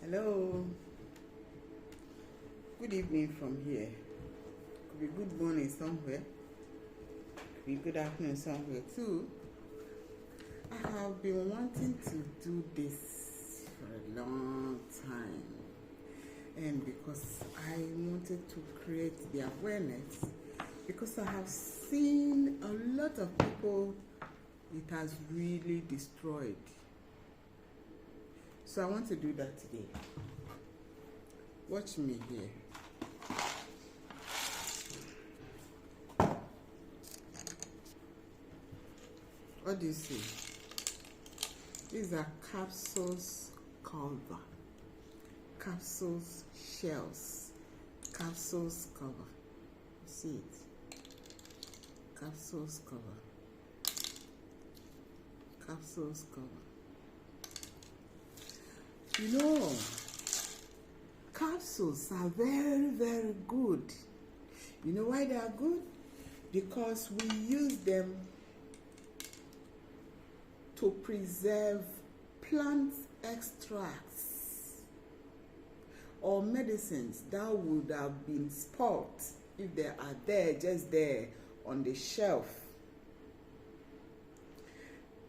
Hello. Good evening from here. Could be good morning somewhere. Could be good afternoon somewhere too. I have been wanting to do this for a long time. And because I wanted to create the awareness, because I have seen a lot of people it has really destroyed. So I want to do that today. Watch me here. What do you see? These are capsules cover. Capsules shells. Capsules cover. You see it? Capsules cover. Capsules cover. You know, capsules are very, very good. You know why they are good? Because we use them to preserve plant extracts or medicines that would have been spoiled if they are there, just there on the shelf.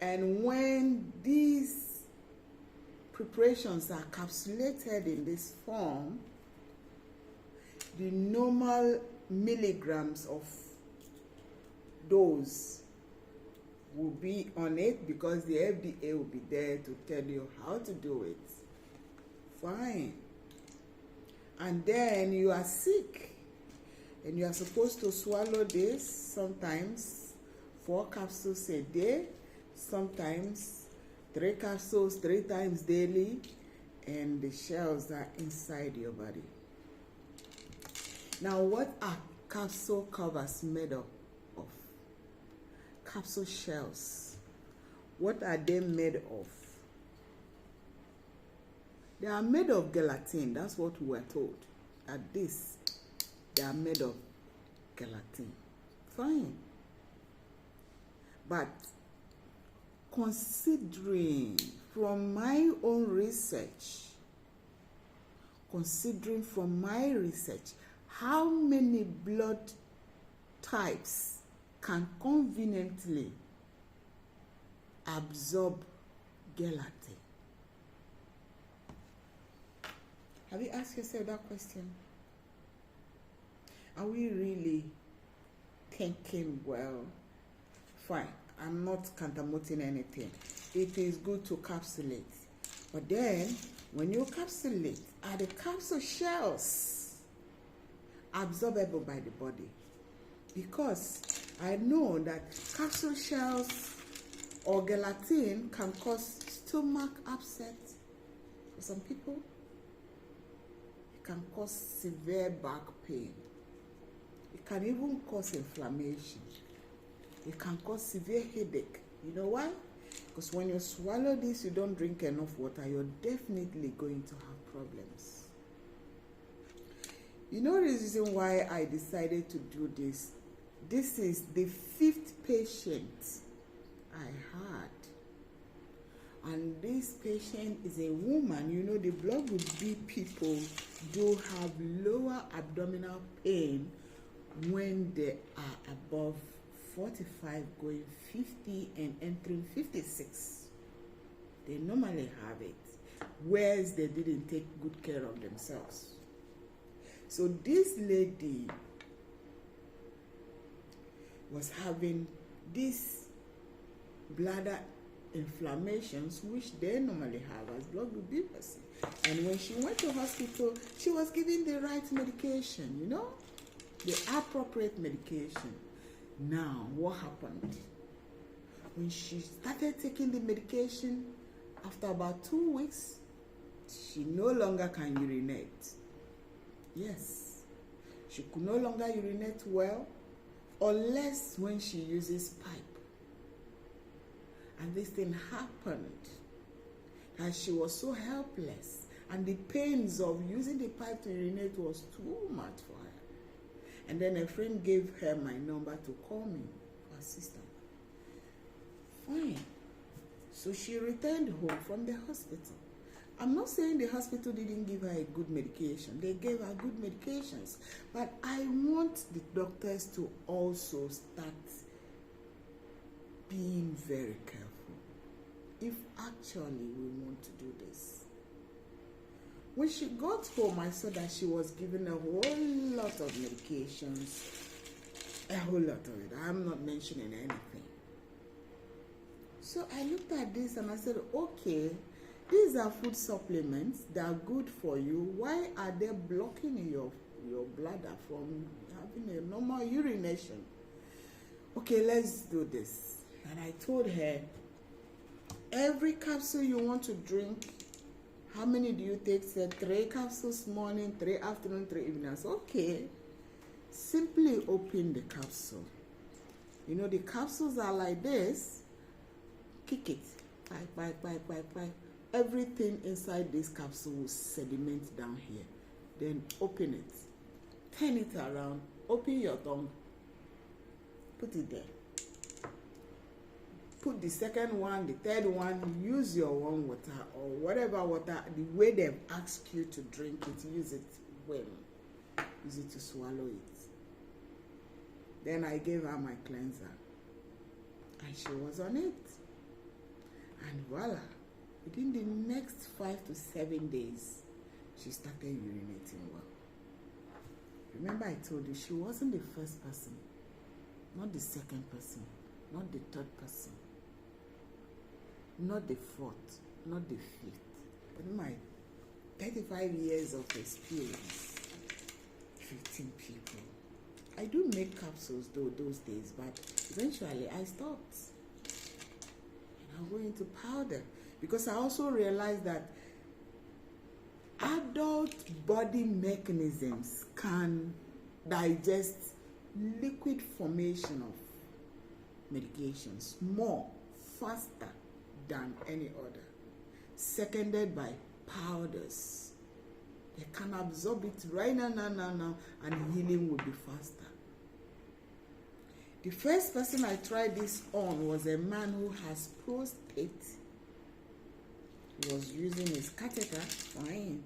And when these preparations are capsulated in this form, the normal milligrams of dose will be on it because the FDA will be there to tell you how to do it. Fine. And then you are sick and you are supposed to swallow this, sometimes 4 capsules a day, sometimes 3 capsules 3 times daily, and the shells are inside your body. Now, what are capsule covers made of? Capsule shells. What are they made of? They are made of gelatin. That's what we were told. At this, they are made of gelatin. Fine. But considering from my own research, how many blood types can conveniently absorb gelatin? Have you asked yourself that question? Are we really thinking well? Fine. I'm not countermoting anything. It is good to capsulate. But then, when you capsulate, are the capsule shells absorbable by the body? Because I know that capsule shells or gelatin can cause stomach upset for some people. It can cause severe back pain. It can even cause inflammation. It can cause severe headache. You know why? Because when you swallow this, you don't drink enough water, you're definitely going to have problems. You know the reason why I decided to do this? This is the 5th patient I had. And this patient is a woman. You know, the blood group B people do have lower abdominal pain when they are above 45 going 50 and entering 56. They normally have it, whereas they didn't take good care of themselves. So this lady was having these bladder inflammations, which they normally have as blood group B person. And when she went to hospital, she was given the right medication, you know, the appropriate medication. Now, what happened? When she started taking the medication, after about 2 weeks, she no longer can urinate. Yes, she could no longer urinate well, unless when she uses pipe. And this thing happened, and she was so helpless, and the pains of using the pipe to urinate was too much for her. And then a friend gave her my number to call me for assistance. Fine. So she returned home from the hospital. I'm not saying the hospital didn't give her a good medication. They gave her good medications. But I want the doctors to also start being very careful if actually we want to do this. When she got home, I saw that she was given a whole lot of medications. A whole lot of it. I'm not mentioning anything. So I looked at this and I said, okay, these are food supplements. They are good for you. Why are they blocking your bladder from having a normal urination? Okay, let's do this. And I told her, every capsule you want to drink, how many do you take? Said 3 capsules morning, 3 afternoon, 3 evenings. Okay. Simply open the capsule. You know, the capsules are like this. Kick it. Bye. Everything inside this capsule will sediment down here. Then open it. Turn it around. Open your tongue. Put it there. Put the second one, the third one, use your own water or whatever water, the way they've asked you to drink it, use it well. Use it to swallow it. Then I gave her my cleanser. And she was on it. And voila, within the next 5 to 7 days, she started urinating well. Remember I told you, she wasn't the first person, not the second person, not the third person, not the fourth, not the fifth. But in my 35 years of experience, 15 people. I do make capsules though those days, but eventually I stopped. And I'm going to powder because I also realized that adult body mechanisms can digest liquid formation of medications more faster than any other, seconded by powders. They can absorb it right now, and healing will be faster. The first person I tried this on was a man who has prostate. He was using his catheter, fine.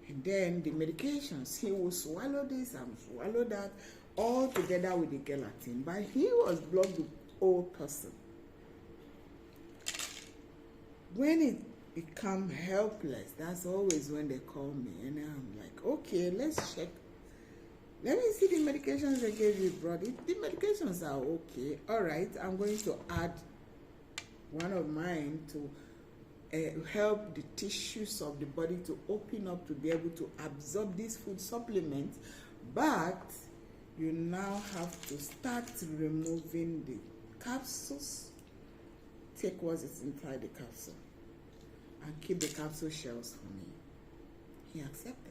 And then the medications, he will swallow this and swallow that, all together with the gelatin. But he was blocked the old person. When it become helpless, that's always when they call me, and I'm like, okay, let's check. Let me see the medications they gave you, brother. The medications are okay. All right, I'm going to add one of mine to help the tissues of the body to open up to be able to absorb these food supplements. But you now have to start removing the capsules. Take what's inside the capsule and keep the capsule shells for me. He accepted.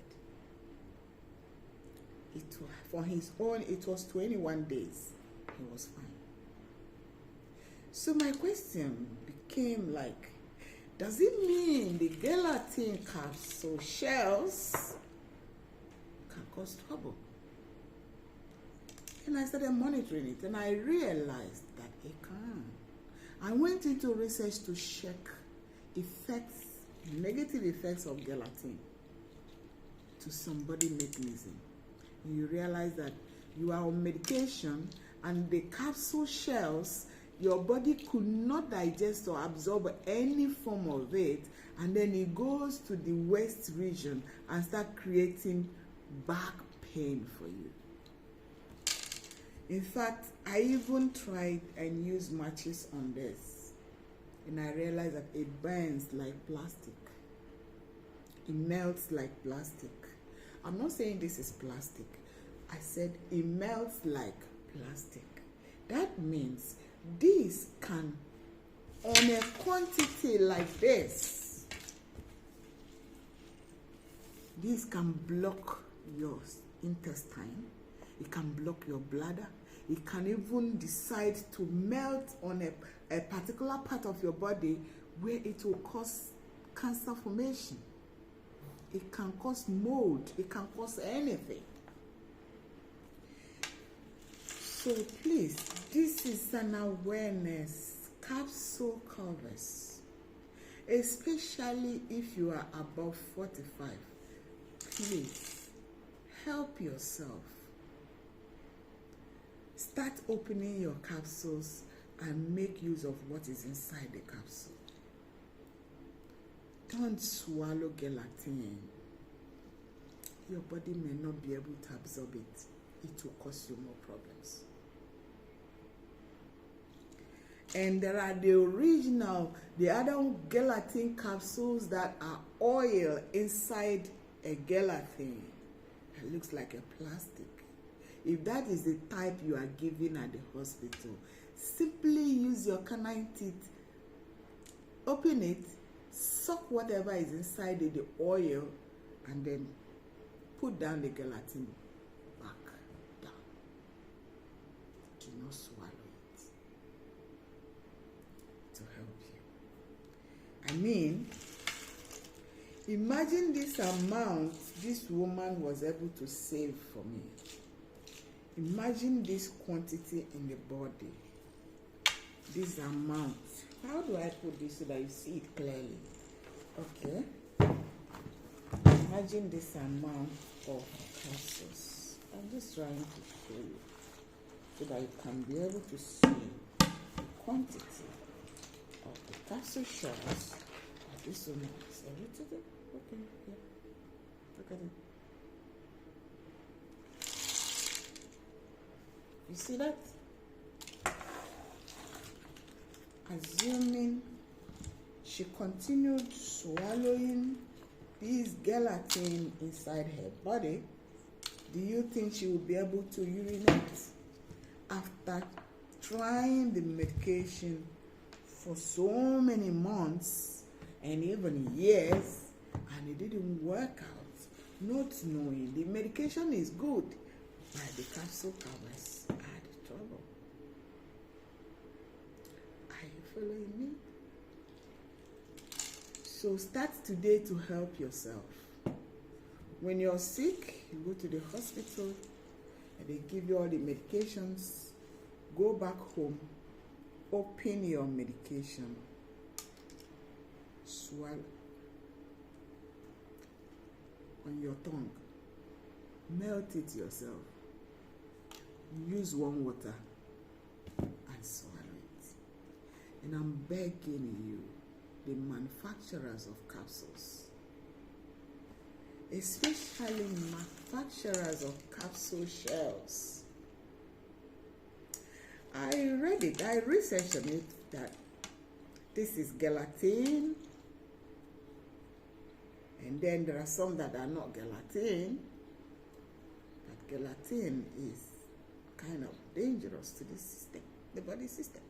For his own, it was 21 days. He was fine. So my question became like, does it mean the gelatin capsule shells can cause trouble? And I started monitoring it, and I realized that it can. I went into research to check effects, negative effects of gelatin to some body mechanism. You realize that you are on medication and the capsule shells, your body could not digest or absorb any form of it, and then it goes to the waist region and start creating back pain for you. In fact, I even tried and used matches on this, and I realized that it burns like plastic. It melts like plastic. I'm not saying this is plastic. I said it melts like plastic. That means this can, on a quantity like this can block your intestine. It can block your bladder. It can even decide to melt on a particular part of your body where it will cause cancer formation. It can cause mold. It can cause anything. So please, this is an awareness. Capsule covers. especially if you are above 45. Please help yourself. Start opening your capsules and make use of what is inside the capsule. Don't swallow gelatin. Your body may not be able to absorb it. It will cause you more problems. And there are the original, the other gelatin capsules that are oil inside a gelatin. It looks like a plastic. If that is the type you are given at the hospital, simply use your canine teeth, open it, suck whatever is inside the oil, and then put down the gelatin back down. Do not swallow it to help you. I mean, imagine this amount this woman was able to save for me. Imagine this quantity in the body. This amount. How do I put this so that you see it clearly? Okay. Imagine this amount of capsules. I'm just trying to show you so that you can be able to see the quantity of the capsule shells of this woman. Is everything? Okay, yeah. Look at it. You see that? Assuming she continued swallowing this gelatin inside her body, do you think she will be able to urinate after trying the medication for so many months and even years, and it didn't work out, not knowing the medication is good, but the capsule covers are the trouble? Are you following me? So start today to help yourself. When you're sick, you go to the hospital and they give you all the medications. Go back home, open your medication, swallow on your tongue, melt it yourself, use warm water and swallow it. And I'm begging you, the manufacturers of capsules, especially manufacturers of capsule shells. I read it, I researched on it that this is gelatin, and then there are some that are not gelatin, but gelatin is kind of dangerous to the system, the body system,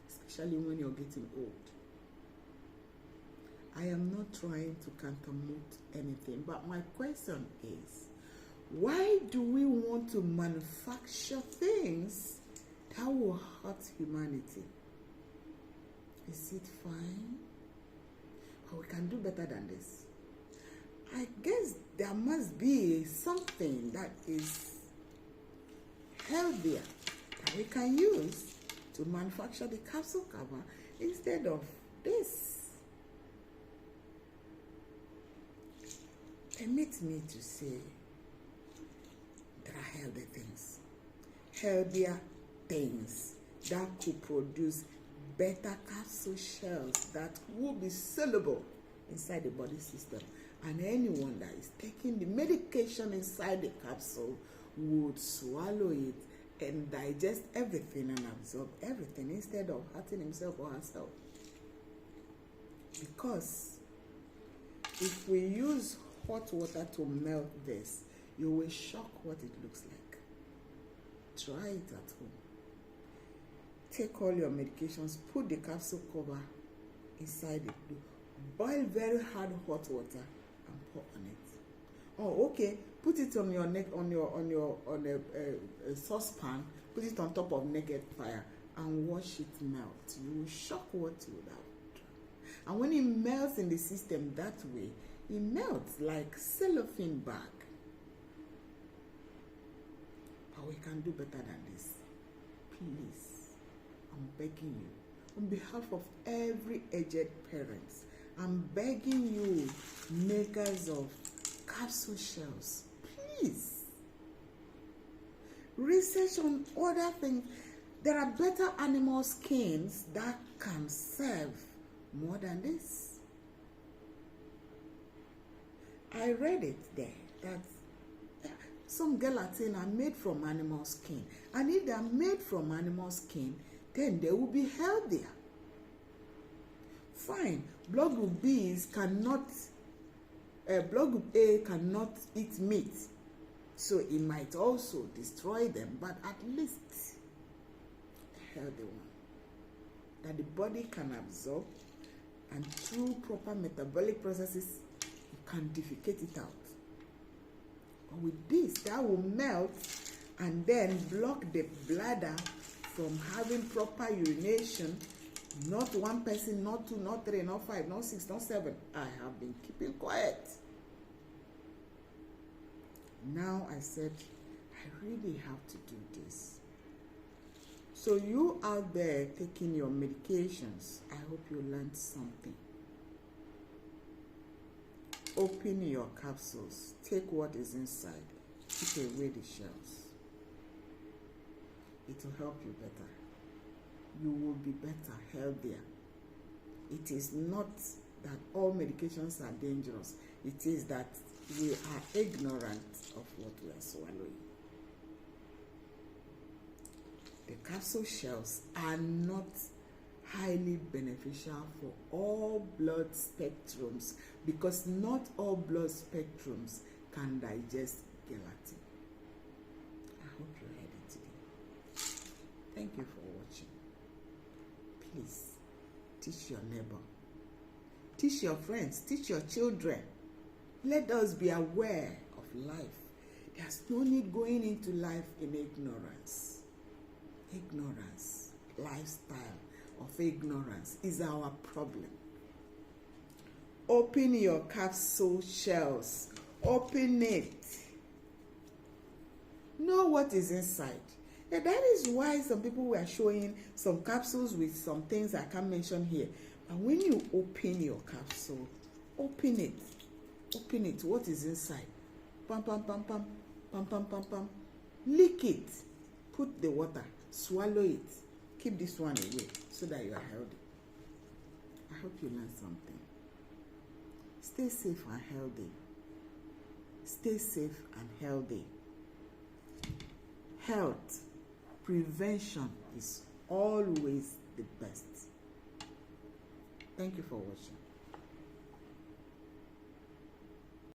especially when you're getting old. I am not trying to countermute anything, but my question is, why do we want to manufacture things that will hurt humanity? Is it fine? Or we can do better than this? I guess there must be something that is healthier that we can use to manufacture the capsule cover instead of this. Permit me to say there are healthier things that could produce better capsule shells that will be sellable inside the body system. And anyone that is taking the medication inside the capsule would swallow it and digest everything and absorb everything instead of hurting himself or herself. Because if we use hot water to melt this, you will shock what it looks like. Try it at home. Take all your medications, put the capsule cover inside it. Boil very hard hot water and pour on it. Oh, okay. Put it on your neck, on a saucepan. Put it on top of naked fire and watch it melt. You will shock what you would have. And when it melts in the system that way, it melts like cellophane bag. But we can do better than this. Please, I'm begging you, on behalf of every aged parent, I'm begging you, makers of capsule shells, please research on other things. There are better animal skins that can serve more than this. I read it there that some gelatin are made from animal skin, and if they are made from animal skin, then they will be healthier. Fine, blood group B's cannot, blood group A cannot eat meat, so it might also destroy them, but at least a healthy one that the body can absorb, and through proper metabolic processes, you can defecate it out. But with this, that will melt and then block the bladder from having proper urination. Not one person, not two, not three, not five, not six, not seven. I have been keeping quiet. Now I said, I really have to do this. So you out there taking your medications, I hope you learned something. Open your capsules. Take what is inside. Keep away the shells. It will help you better. You will be better, healthier. It is not that all medications are dangerous. It is that we are ignorant of what we are swallowing. The capsule shells are not highly beneficial for all blood spectrums, because not all blood spectrums can digest gelatin. I hope you heard it today. Thank you for watching. Please, teach your neighbor. Teach your friends. Teach your children. Let us be aware of life. There's no need going into life in ignorance. Ignorance, lifestyle of ignorance is our problem. Open your capsule shells. Open it. Know what is inside. Yeah, that is why some people were showing some capsules with some things I can't mention here. But when you open your capsule, open it. Open it. What is inside? Pam, pam, pam, pam, pam, pam, pam, pam. Lick it. Put the water. Swallow it. Keep this one away so that you are healthy. I hope you learned something. Stay safe and healthy. Stay safe and healthy. Health, prevention is always the best. Thank you for watching.